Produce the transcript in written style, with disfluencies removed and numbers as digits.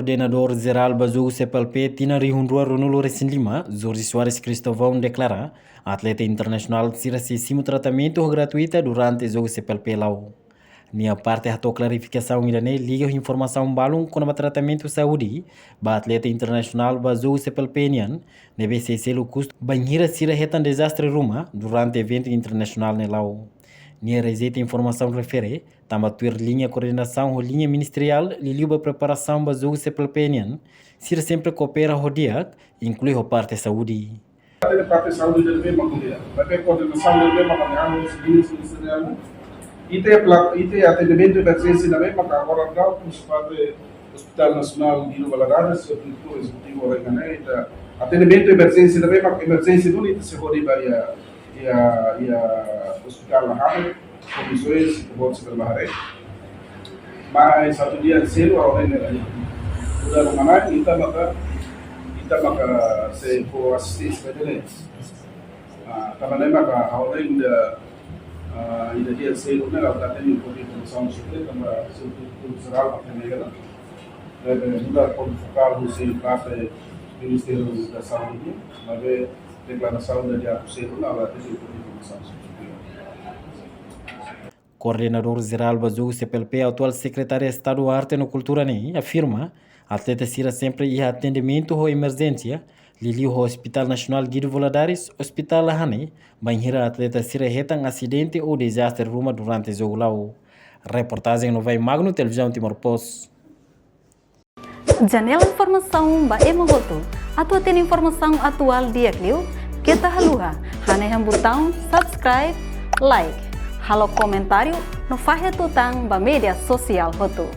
Coordenador-Geral Bazogo CPLP Tina Rihundua Ronulo Resin 5, Jorge Soares Cristóvão declara atleta internacional será recebido tratamento gratuito durante o jogo CPLP Lau. Nia parte a clarificação irane liga informação balum com o tratamento saúde ba atleta internacional Bazogo CPLP nian deve ser o custo banheira será retan desastre ruma durante evento internacional ne Lau. Nia receita informação refere tambatuir linha coordenação ou linha ministerial liliuba preparação Bazogo CPLP nian será sempre coopera rodia inclui a parte saúde. A parte saúde deve maculia, vai coordenação deve maculia os linhas ministerial. Ite atendimento de emergência também, mas agora não, o Hospital Nacional de Valadares, o executivo Regané, atendimento de emergência também, mas emergência não se pode ir a Hospital Nacional, comissões, que vão se trabalhar. Mas satu dia cedo, a hora ini, sudah mengenai, kita maka se for assistência dele. Também maka a hora ini ainda dia cedo, né? Ela tem informação sobre também o geral a Canela. Mudar para focar no seu parte do Ministério da Saúde, mas ver declaração da dia cedo lá, ela tem informação sobre. Coordenador-Geral Bazogo CPLP, atual secretário de Estado da Arte e Cultura, afirma atleta será sempre em atendimento ou emergência. Lili o Hospital Nacional de Valadares, Hospital Lahane, banheira atleta será retan acidente ou desastre ruma durante o jogo lá. Reportagem no Vai Magno, Televisão Timor-Post. Janela informação ba emogoto. Atua tem informação atual dia kliu. Kita haluha. Haneham botão subscribe, like. Halo comentário no Fahia Tutang ba media sosial hotu.